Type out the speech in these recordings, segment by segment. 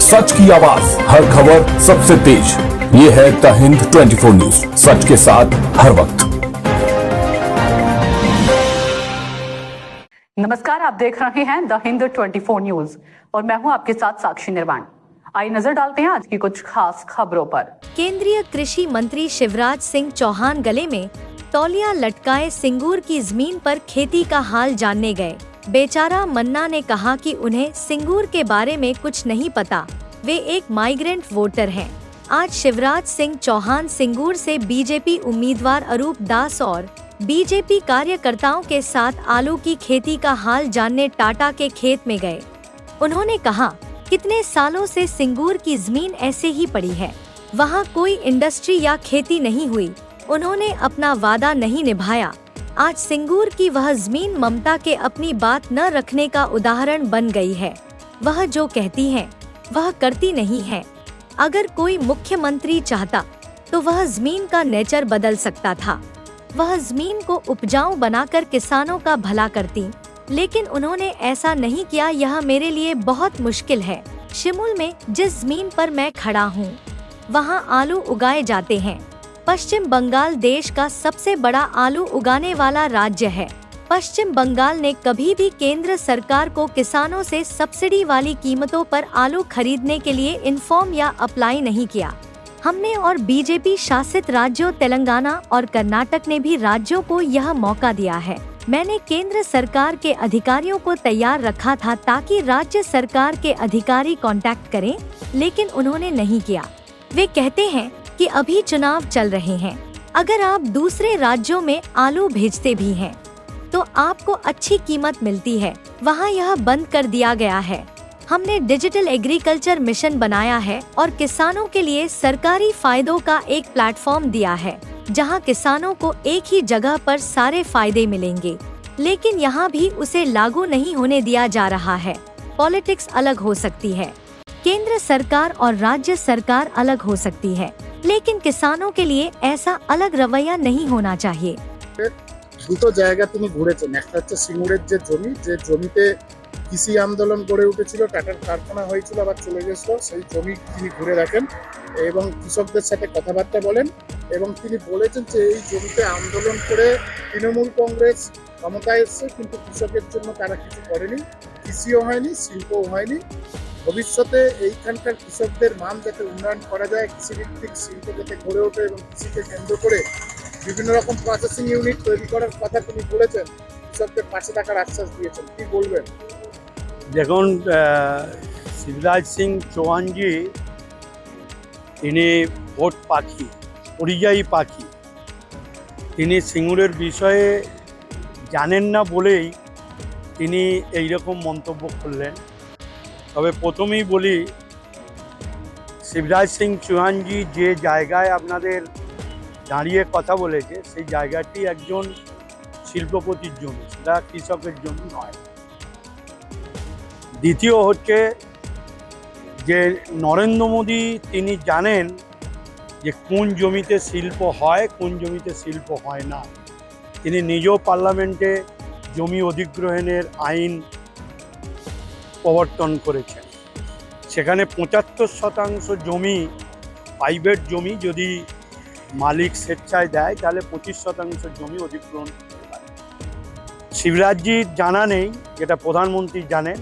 सच की आवाज, हर खबर सबसे तेज। ये है द हिंद 24 न्यूज, सच के साथ हर वक्त। नमस्कार, आप देख रहे हैं द हिंद 24 न्यूज और मैं हूं आपके साथ साक्षी निर्वाण। आइए नजर डालते हैं आज की कुछ खास खबरों पर। केंद्रीय कृषि मंत्री शिवराज सिंह चौहान गले में तौलिया लटकाए सिंगूर की जमीन पर खेती का हाल जानने गए। बेचारा मन्ना ने कहा कि उन्हें सिंगूर के बारे में कुछ नहीं पता, वे एक माइग्रेंट वोटर हैं। आज शिवराज सिंह चौहान सिंगूर से बीजेपी उम्मीदवार अरूप दास और बीजेपी कार्यकर्ताओं के साथ आलू की खेती का हाल जानने टाटा के खेत में गए। उन्होंने कहा, कितने सालों से सिंगूर की जमीन ऐसे ही पड़ी है, वहाँ कोई इंडस्ट्री या खेती नहीं हुई, उन्होंने अपना वादा नहीं निभाया। आज सिंगूर की वह जमीन ममता के अपनी बात न रखने का उदाहरण बन गई है। वह जो कहती है वह करती नहीं है। अगर कोई मुख्यमंत्री चाहता तो वह जमीन का नेचर बदल सकता था, वह जमीन को उपजाऊ बनाकर किसानों का भला करती, लेकिन उन्होंने ऐसा नहीं किया। यह मेरे लिए बहुत मुश्किल है। शिमूल में जिस जमीन पर मैं खड़ा हूँ, वहाँ आलू उगाए जाते हैं। पश्चिम बंगाल देश का सबसे बड़ा आलू उगाने वाला राज्य है। पश्चिम बंगाल ने कभी भी केंद्र सरकार को किसानों से सब्सिडी वाली कीमतों पर आलू खरीदने के लिए इन्फॉर्म या अप्लाई नहीं किया। हमने और बीजेपी शासित राज्यों तेलंगाना और कर्नाटक ने भी राज्यों को यह मौका दिया है। मैंने केंद्र सरकार के अधिकारियों को तैयार रखा था ताकि राज्य सरकार के अधिकारी कांटेक्ट करें, लेकिन उन्होंने नहीं किया। वे कहते हैं कि अभी चुनाव चल रहे हैं, अगर आप दूसरे राज्यों में आलू भेजते भी हैं तो आपको अच्छी कीमत मिलती है, वहाँ यह बंद कर दिया गया है। हमने डिजिटल एग्रीकल्चर मिशन बनाया है और किसानों के लिए सरकारी फायदों का एक प्लेटफॉर्म दिया है, जहाँ किसानों को एक ही जगह पर सारे फायदे मिलेंगे, लेकिन यहाँ भी उसे लागू नहीं होने दिया जा रहा है। पॉलिटिक्स अलग हो सकती है, केंद्र सरकार और राज्य सरकार अलग हो सकती है, लेकिन किसानों के लिए ऐसा अलग रवैया नहीं होना चाहिए। দুটো জায়গা তিনি ঘুরেছেন, একটা হচ্ছে সিঙ্গুরের যে জমিতে কৃষি আন্দোলন গড়ে উঠেছিল, টাটার কারখানা হয়েছিল, আবার চলে গেছিল, সেই জমি তিনি ঘুরে দেখেন এবং কৃষকদের সাথে কথাবার্তা বলেন এবং তিনি বলেছেন যে এই জমিতে আন্দোলন করে তৃণমূল কংগ্রেস ক্ষমতায় এসেছে, কিন্তু কৃষকের জন্য তারা কিছু করেনি, কৃষিও হয়নি, শিল্পও হয়নি। ভবিষ্যতে এইখানকার কৃষকদের মান যাতে উন্নয়ন করা যায়, কৃষিভিত্তিক শিল্প যাতে গড়ে ওঠে এবং কৃষিকে কেন্দ্র করে বিভিন্ন রকম প্রসেসিং ইউনিট তৈরি করার কথা তিনি বলেছেন, কৃষকদের পাশে থাকার আশ্বাস দিয়েছেন। কি বলবেন? দেখুন, শিবরাজ সিং চৌহানজি তিনি ভোট পাখি, পরিযায়ী পাখি। তিনি সিঙ্গুরের বিষয়ে জানেন না বলেই তিনি এইরকম মন্তব্য করলেন। তবে প্রথমেই বলি, শিবরাজ সিং চৌহানজি যে জায়গায় আপনাদের দাঁড়িয়ে কথা বলেছে, সেই জায়গাটি একজন শিল্পপতির জমি, সেটা কৃষকের জমি নয়। দ্বিতীয় হচ্ছে যে নরেন্দ্র মোদী তিনি জানেন যে কোন জমিতে শিল্প হয়, কোন জমিতে শিল্প হয় না। তিনি নিজেও পার্লামেন্টে জমি অধিগ্রহণের আইন প্রবর্তন করেছেন। সেখানে 75% জমি প্রাইভেট জমি, যদি মালিক স্বেচ্ছায় দেয় তাহলে 25% জমি অধিগ্রহণ করতে পারে। শিবরাজজির জানা নেই, যেটা প্রধানমন্ত্রী জানেন,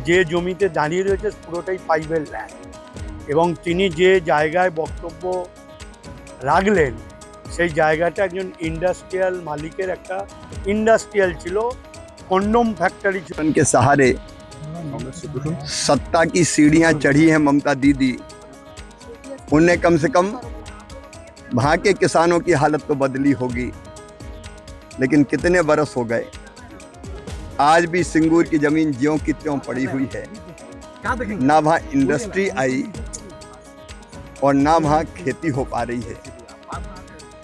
যে জমিতে দাঁড়িয়ে রয়েছে পুরোটাই প্রাইভেট ল্যান্ড এবং তিনি যে জায়গায় বক্তব্য রাখলেন সেই জায়গাটা একজন ইন্ডাস্ট্রিয়াল মালিকের একটা ইন্ডাস্ট্রিয়াল ছিল, কন্ডোম फैक्ट्री के सहारे सत्ता की सीढ़ियां चढ़ी हैं ममता दीदी। उन्हें कम से कम वहाँ के किसानों की हालत तो बदली होगी, लेकिन कितने बरस हो गए, आज भी सिंगूर की जमीन ज्यों की त्यों पड़ी हुई है। ना वहाँ इंडस्ट्री आई और ना वहाँ खेती हो पा रही है।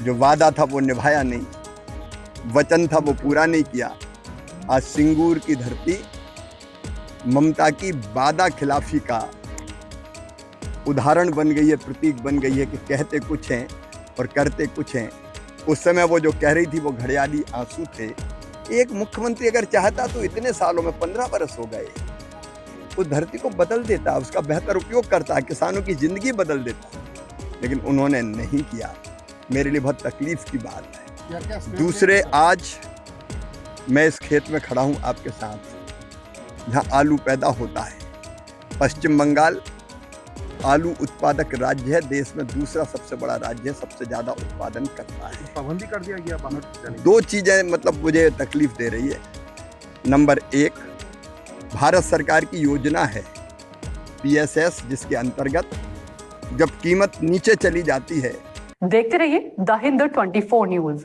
जो वादा था वो निभाया नहीं, वचन था वो पूरा नहीं किया। आज सिंगूर की धरती ममता की वादा खिलाफी का उदाहरण बन गई है, प्रतीक बन गई है कि कहते कुछ हैं और करते कुछ हैं। उस समय वो जो कह रही थी वो घड़ियाली आंसू थे। एक मुख्यमंत्री अगर चाहता तो इतने सालों में 15 बरस हो गए, उस धरती को बदल देता है, उसका बेहतर उपयोग करता है, किसानों की जिंदगी बदल देता है, लेकिन उन्होंने नहीं किया। मेरे लिए बहुत तकलीफ की बात है। क्या दूसरे, आज मैं इस खेत में खड़ा हूं आपके साथ, जहां आलू पैदा होता है। पश्चिम बंगाल आलू उत्पादक राज्य है, देश में दूसरा सबसे बड़ा राज्य है, सबसे ज्यादा उत्पादन करता है। पाबंदी कर दिया गया बाहर। दो चीजें मतलब मुझे तकलीफ दे रही है। नंबर एक, भारत सरकार की योजना है PSS, जिसके अंतर्गत जब कीमत नीचे चली जाती है। देखते रहिए द हिंद 24 न्यूज।